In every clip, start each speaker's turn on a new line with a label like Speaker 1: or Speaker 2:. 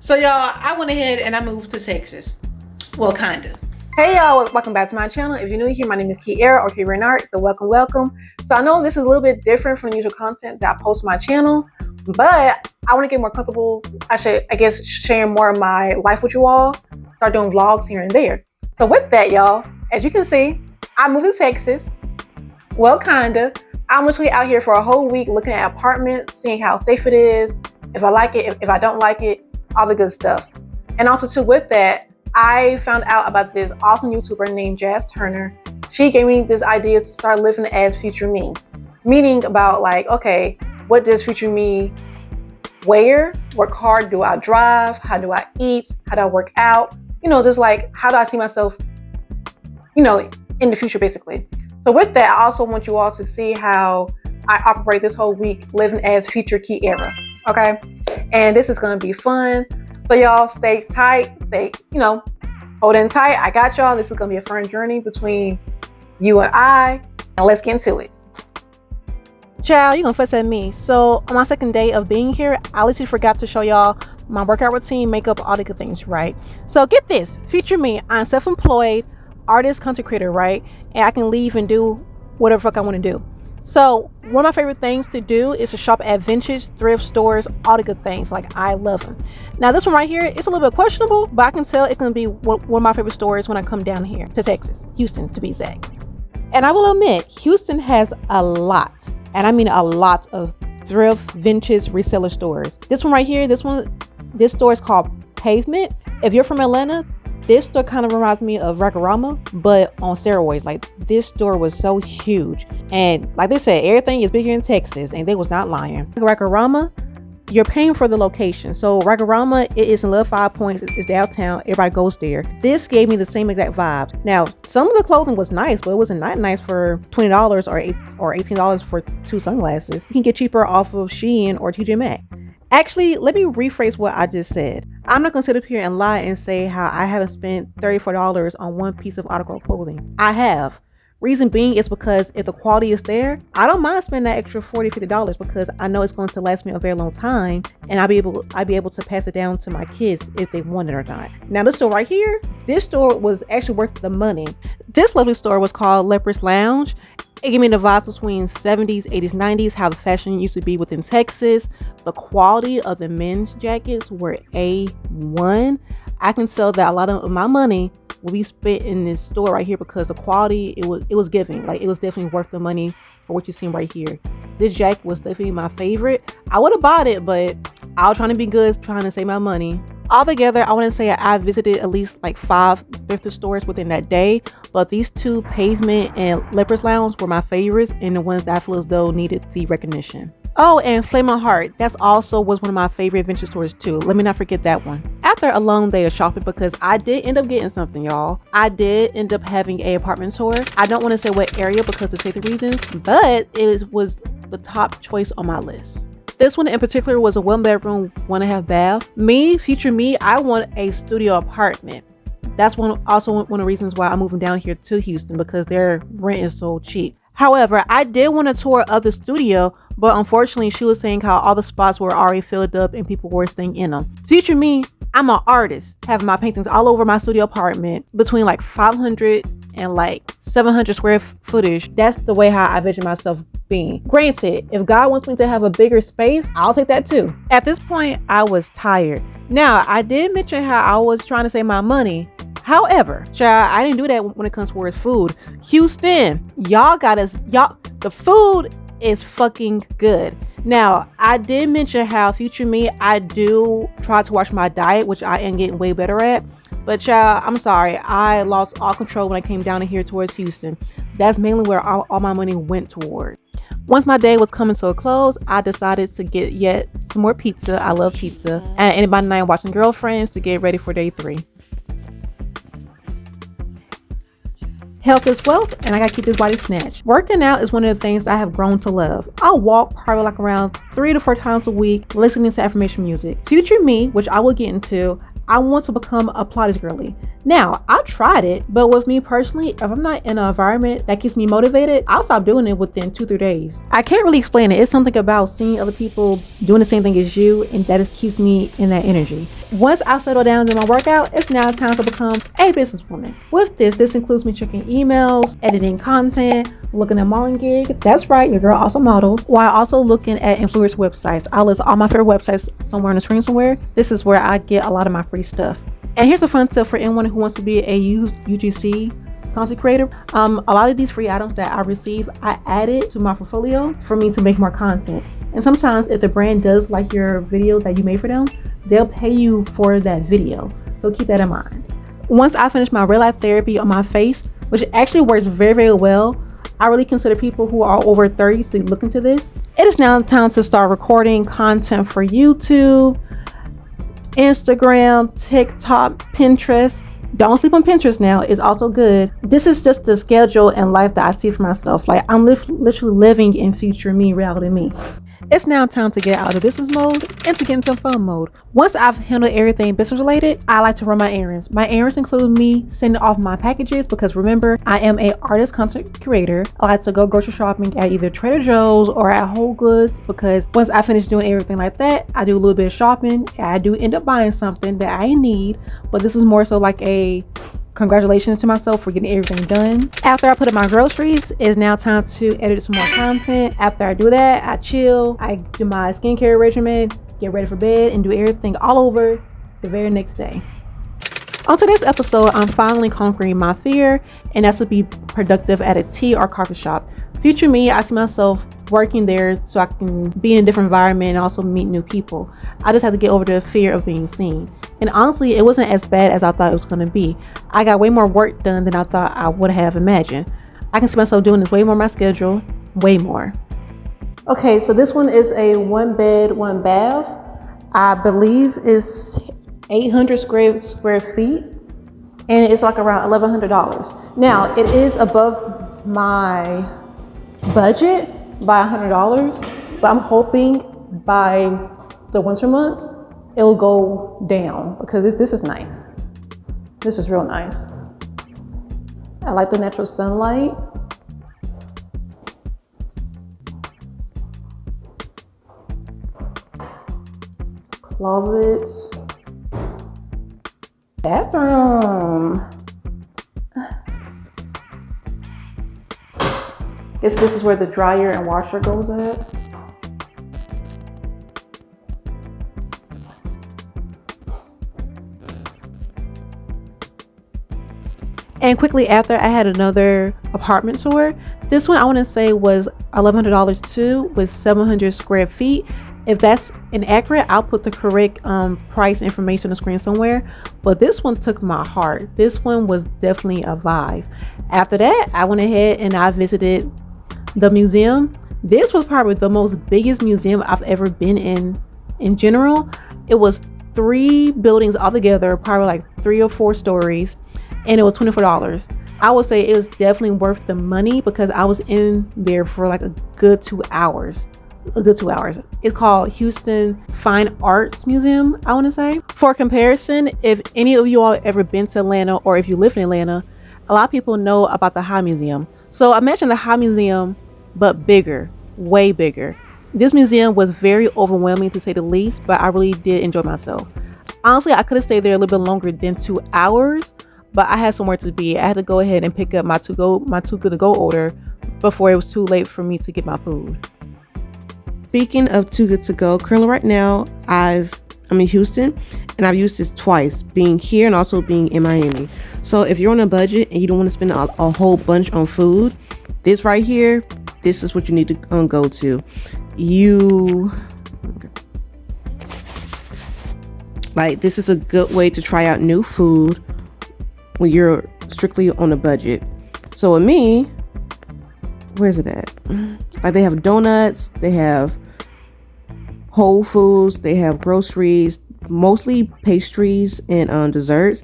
Speaker 1: So y'all, I went ahead and I moved to Texas. Well, kinda.
Speaker 2: Hey y'all, welcome back to my channel. If you're new here, my name is KGreen or KGreen, so welcome. So I know this is a little bit different from the usual content that I post on my channel, but I want to get more comfortable, I guess, sharing more of my life with you all, start doing vlogs here and there. So with that, y'all, as you can see, I moved to Texas. Well, kinda. I'm literally out here for a whole week looking at apartments, seeing how safe it is, if I like it, if I don't like it, all the good stuff. And also too, with that, I found out about this awesome YouTuber named Jazz Turner. She gave me this idea to start living as future me, meaning about like, okay, what does future me wear? What car do I drive? How do I eat? How do I work out? You know, just like, how do I see myself, you know, in the future, basically. So with that, I also want you all to see how I operate this whole week living as future KGreen, okay? And this is gonna be fun. So y'all stay tight, hold in tight. I got y'all. This is gonna be a fun journey between you and I, and let's get into it.
Speaker 3: Child, you gonna fuss at me. So on my second day of being here, I literally forgot to show y'all my workout routine, makeup, all the good things, right? So get this, future me, I'm self-employed, artist, content creator, right? And I can leave and do whatever fuck I want to do. So one of my favorite things to do is to shop at vintage, thrift stores, all the good things. Like, I love them. Now this one right here, it's a little bit questionable, but I can tell it's gonna be one of my favorite stores when I come down here to Texas, Houston to be exact. And I will admit, Houston has a lot, and I mean a lot, of thrift, vintage, reseller stores. This one right here, this store is called Pavement. If you're from Atlanta, this store kind of reminds me of Rack-A-Rama, but on steroids. Like, this store was so huge. And like they said, everything is bigger in Texas, and they was not lying. Rack-A-Rama, you're paying for the location. So Rack-A-Rama, it is in Love 5 Points. It's downtown. Everybody goes there. This gave me the same exact vibe. Now, some of the clothing was nice, but it wasn't not nice for $20 or $18 for 2 sunglasses. You can get cheaper off of Shein or TJ Maxx. Actually, let me rephrase what I just said. I'm not going to sit up here and lie and say how I haven't spent $34 on one piece of article of clothing. I have. Reason being is because if the quality is there, I don't mind spending that extra $40, $50 because I know it's going to last me a very long time, and I'll be able to pass it down to my kids if they want it or not. Now this store right here, this store was actually worth the money. This lovely store was called Leopard's Lounge. It gave me the vibes between 70s, 80s, 90s, how the fashion used to be within Texas. The quality of the men's jackets were A1. I can tell that a lot of my money will be spent in this store right here because the quality, it was giving. Like, it was definitely worth the money for what you see right here. This jacket was definitely my favorite. I would have bought it, but I was trying to be good, trying to save my money. Altogether, I want to say I visited at least like 5 thrift stores within that day, but these 2, Pavement and Leopard's Lounge, were my favorites and the ones that I feel as though needed the recognition. Oh, and Flame of Heart, that's also was one of my favorite vintage stores too. Let me not forget that one. After a long day of shopping, because I did end up getting something, y'all. I did end up having an apartment tour. I don't want to say what area because of safety reasons, but it was the top choice on my list. This one in particular was a 1-bedroom, 1.5 bath. Me, future me, I want a studio apartment. That's also one of the reasons why I'm moving down here to Houston, because their rent is so cheap. However, I did want a tour of the studio, but unfortunately she was saying how all the spots were already filled up and people were staying in them. Future me, I'm an artist, having my paintings all over my studio apartment between like 500 and like 700 square footage. That's the way how I envision myself being. Granted, if God wants me to have a bigger space, I'll take that too. At this point, I was tired. Now, I did mention how I was trying to save my money. However, child, I didn't do that when it comes towards food. Houston, the food is fucking good. Now, I did mention how future me, I do try to watch my diet, which I am getting way better at. But child, I'm sorry, I lost all control when I came down here towards Houston. That's mainly where all my money went toward. Once my day was coming to a close, I decided to get yet some more pizza. I love pizza. And ended my night watching Girlfriends to get ready for day 3. Health is wealth, and I gotta keep this body snatched. Working out is one of the things I have grown to love. I'll walk probably like around 3 to 4 times a week, listening to affirmation music. Future me, which I will get into, I want to become a Pilates girly. Now, I tried it, but with me personally, if I'm not in an environment that keeps me motivated, I'll stop doing it within 2-3 days. I can't really explain it. It's something about seeing other people doing the same thing as you, and that just keeps me in that energy. Once I settle down in my workout, it's now time to become a businesswoman. With this includes me checking emails, editing content, looking at modeling gigs. That's right, your girl also models. While also looking at influencer websites. I'll list all my favorite websites somewhere on the screen somewhere. This is where I get a lot of my free stuff. And here's a fun tip for anyone who wants to be a UGC content creator. A lot of these free items that I receive, I added to my portfolio for me to make more content. And sometimes if the brand does like your video that you made for them, they'll pay you for that video. So keep that in mind. Once I finish my real life therapy on my face, which actually works very, very well, I really consider people who are over 30 to look into this. It is now time to start recording content for YouTube, Instagram, TikTok, Pinterest. Don't sleep on Pinterest now. It's also good. This is just the schedule and life that I see for myself. Like I'm literally living in future me, reality me. It's now time to get out of business mode and to get into fun mode. Once I've handled everything business related, I like to run my errands. My errands include me sending off my packages because remember, I am an artist content creator. I like to go grocery shopping at either Trader Joe's or at Whole Goods because once I finish doing everything like that, I do a little bit of shopping. I do end up buying something that I need, but this is more so like a congratulations to myself for getting everything done. After I put in my groceries, it's now time to edit some more content. After I do that, I chill, I do my skincare regimen, get ready for bed, and do everything all over the very next day. On today's episode, I'm finally conquering my fear, and that's to be productive at a tea or coffee shop. Future me, I see myself working there so I can be in a different environment and also meet new people. I just had to get over the fear of being seen. And honestly, it wasn't as bad as I thought it was going to be. I got way more work done than I thought I would have imagined. I can see myself doing this way more on my schedule, way more. Okay, so this one is a 1 bed, 1 bath. I believe it's 800 square feet, and it's like around $1,100. Now, it is above my budget by $100, but I'm hoping by the winter months, it'll go down because this is nice. This is real nice. I like the natural sunlight. Closet. Bathroom. Guess this is where the dryer and washer goes at. And quickly after, I had another apartment tour. This one I want to say was $1,100 too, with 700 square feet. If that's inaccurate, I'll put the correct price information on the screen somewhere. But this one took my heart. This one was definitely a vibe. After that, I went ahead and I visited the museum. This was probably the most biggest museum I've ever been in general. It was 3 buildings altogether, probably like 3 or 4 stories. And it was $24. I would say it was definitely worth the money because I was in there for like a good 2 hours. It's called Houston Fine Arts Museum, I want to say. For comparison, if any of you all ever been to Atlanta or if you live in Atlanta, a lot of people know about the High Museum. So imagine the High Museum, but bigger, way bigger. This museum was very overwhelming to say the least, but I really did enjoy myself. Honestly, I could have stayed there a little bit longer than 2 hours, but I had somewhere to be. I had to go ahead and pick up my too good to go order before it was too late for me to get my food.
Speaker 4: Speaking of too good to go, currently right now I'm in Houston and I've used this twice, being here and also being in Miami. So if you're on a budget and you don't want to spend a whole bunch on food, this right here, this is what you need to go to. This is a good way to try out new food when you're strictly on a budget. So with me, where's it at? Like they have donuts, they have Whole Foods, they have groceries, mostly pastries and desserts.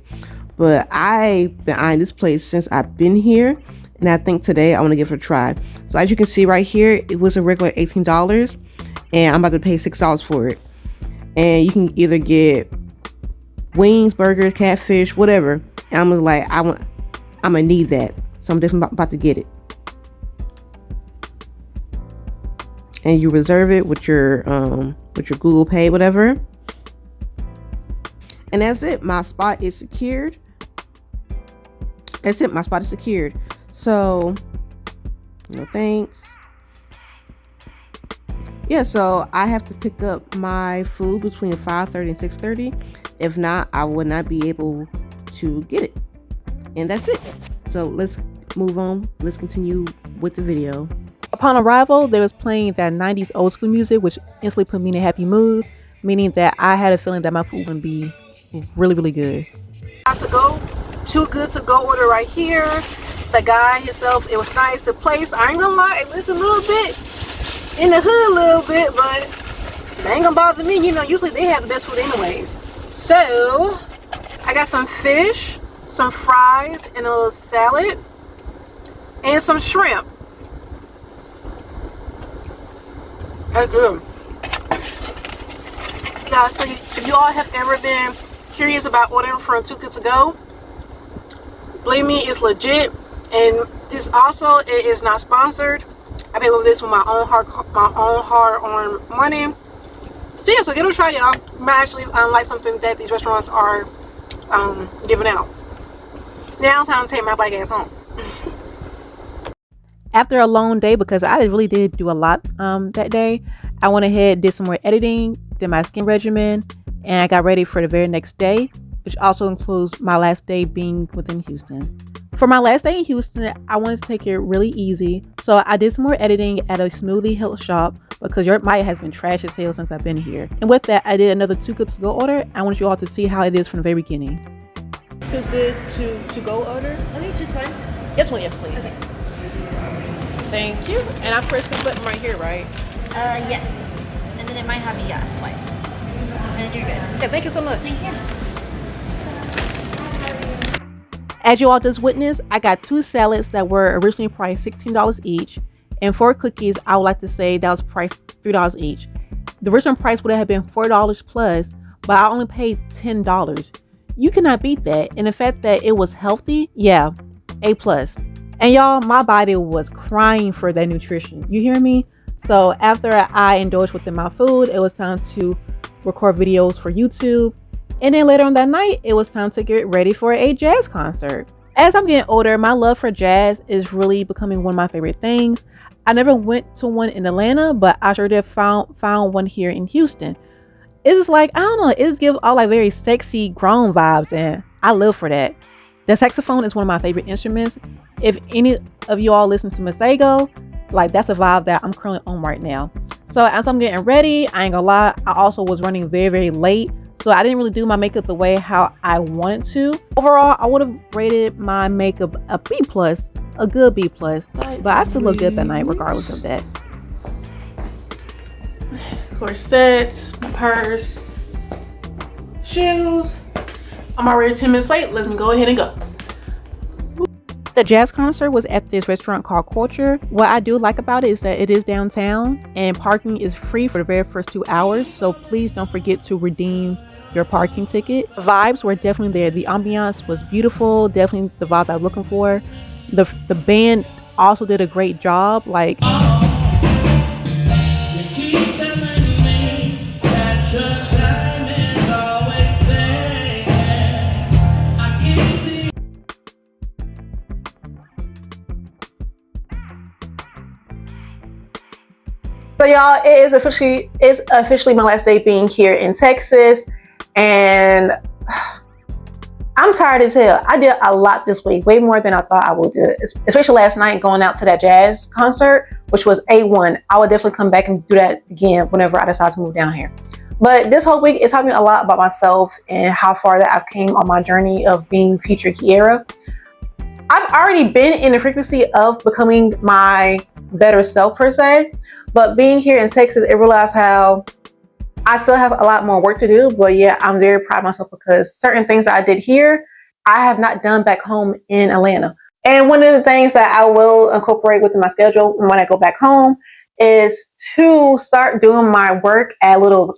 Speaker 4: But I've been eyeing this place since I've been here, and I think today I want to give it a try. So as you can see right here, it was a regular $18, and I'm about to pay $6 for it. And you can either get wings, burgers, catfish, whatever. And I'm like, I'm gonna need that, so I'm definitely about to get it. And you reserve it with your Google Pay, whatever. And that's it. My spot is secured. That's it. My spot is secured. So, no thanks. Yeah, so I have to pick up my food between 5:30 and 6:30. If not, I would not be able to get it. And that's it. So let's move on. Let's continue with the video.
Speaker 3: Upon arrival, they was playing that 90s old school music, which instantly put me in a happy mood, meaning that I had a feeling that my food would be really, really good. To go, too good to go order right here. The guy himself, it was nice. The place, I ain't gonna lie, it's a little bit in the hood a little bit, but it ain't gonna bother me. You know, usually they have the best food anyways. So, I got some fish, some fries, and a little salad, and some shrimp. That's good. Guys, so if you all have ever been curious about ordering from Too Good To Go, believe me, it's legit. And this also, it is not sponsored. I paid for this with my own hard-earned money. So yeah, so give it a try, y'all. You might actually like something that these restaurants are giving out. Now it's time to take my black ass home. After a long day, because I really did do a lot that day, I went ahead, did some more editing, did my skin regimen, and I got ready for the very next day, which also includes my last day being within Houston. For my last day in Houston, I wanted to take it really easy, so I did some more editing at a smoothie health shop because your mic has been trash as hell since I've been here. And with that, I did another Too Good To Go order. I want you all to see how it is from the very beginning.
Speaker 1: Too good to go order?
Speaker 2: Okay, just one.
Speaker 1: Yes, one, yes, please.
Speaker 2: Okay.
Speaker 1: Thank you. And I press the button right here, right?
Speaker 2: Yes. And then it might have a swipe. And then you're good.
Speaker 1: Yeah, thank you so much.
Speaker 2: Thank you.
Speaker 3: As you all just witnessed, I got 2 salads that were originally priced $16 each, and 4 cookies I would like to say that was priced $3 each. The original price would have been $4 plus, but I only paid $10. You cannot beat that, and the fact that it was healthy, yeah, A+. And y'all, my body was crying for that nutrition. You hear me? So after I indulged within my food, it was time to record videos for YouTube. And then later on that night, it was time to get ready for a jazz concert. As I'm getting older, my love for jazz is really becoming one of my favorite things. I never went to one in Atlanta, but I sure did found one here in Houston. It's like, I don't know, it's give all like very sexy grown vibes, and I live for that. The saxophone is one of my favorite instruments. If any of you all listen to Masego, like that's a vibe that I'm currently on right now. So as I'm getting ready, I ain't gonna lie, I also was running very, very late. So I didn't really do my makeup the way how I wanted to. Overall, I would have rated my makeup a B+, a good B+, but I still look good that night regardless of that.
Speaker 1: Corsets, purse, shoes. I'm already 10 minutes late. Let me go ahead and go.
Speaker 3: The jazz concert was at this restaurant called Culture. What I do like about it is that it is downtown and parking is free for the very first 2 hours. So please don't forget to redeem your parking ticket. The vibes were definitely there. The ambiance was beautiful. Definitely the vibe I was looking for. The band also did a great job. Like,
Speaker 2: So y'all, it's officially my last day being here in Texas, and I'm tired as hell. I did a lot this week, way more than I thought I would do, especially last night going out to that jazz concert, which was A1. I would definitely come back and do that again whenever I decide to move down here. But this whole week, it taught me a lot about myself and how far that I've came on my journey of being future Kiera. I've already been in the frequency of becoming my better self per se, but being here in Texas, I realized how I still have a lot more work to do. But yeah, I'm very proud of myself because certain things that I did here, I have not done back home in Atlanta. And one of the things that I will incorporate within my schedule when I go back home is to start doing my work at little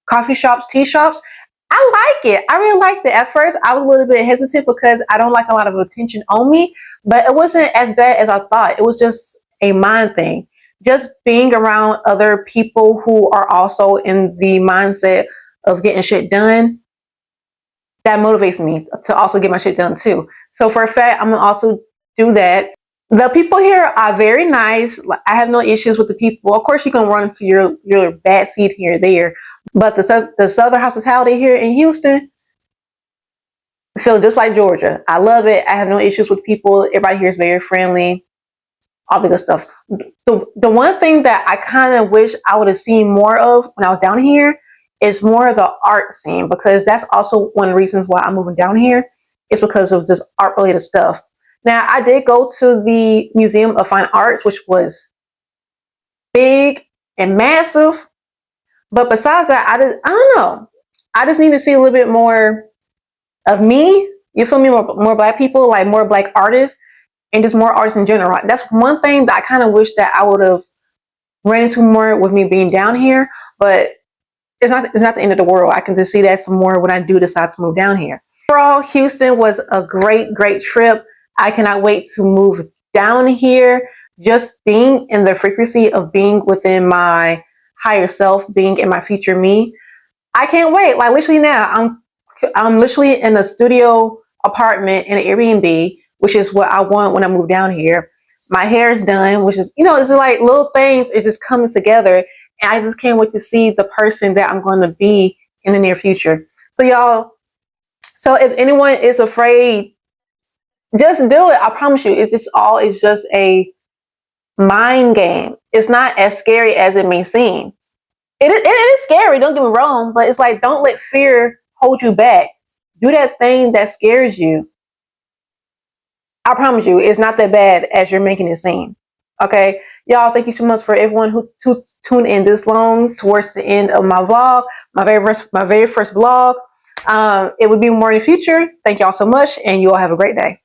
Speaker 2: coffee shops, tea shops. I like it. I really liked it. At first, I was a little bit hesitant because I don't like a lot of attention on me, but it wasn't as bad as I thought. It was just a mind thing. Just being around other people who are also in the mindset of getting shit done, that motivates me to also get my shit done too. So for a fact, I'm gonna also do that. The people here are very nice. I have no issues with the people. Of course, you can run into your bad seed here and there, but the Southern hospitality here in Houston feel just like Georgia. I love it. I have no issues with people. Everybody here is very friendly. All the good stuff. The one thing that I kind of wish I would have seen more of when I was down here is more of the art scene, because that's also one of the reasons why I'm moving down here. It's because of just art related stuff. Now, I did go to the Museum of Fine Arts, which was big and massive. But besides that, I don't know. I just need to see a little bit more of me. You feel me? More black people, like more black artists, and just more artists in general. That's one thing that I kind of wish that I would have ran into more with me being down here. But it's not the end of the world. I can just see that some more when I do decide to move down here. Overall, Houston was a great trip. I cannot wait to move down here. Just being in the frequency of being within my higher self, being in my future me. I can't wait. Like literally now, I'm literally in a studio apartment in an Airbnb, which is what I want when I move down here. My hair is done, which is, it's like little things. It's just coming together. And I just can't wait to see the person that I'm going to be in the near future. So y'all, so if anyone is afraid, just do it. I promise you, it's just a mind game. It's not as scary as it may seem. It is scary, don't get me wrong, but it's like, don't let fear hold you back. Do that thing that scares you. I promise you, it's not that bad as you're making it seem. Okay, y'all, thank you so much for everyone who tuned in this long towards the end of my vlog, my very first vlog. It would be more in the future. Thank y'all so much, and you all have a great day.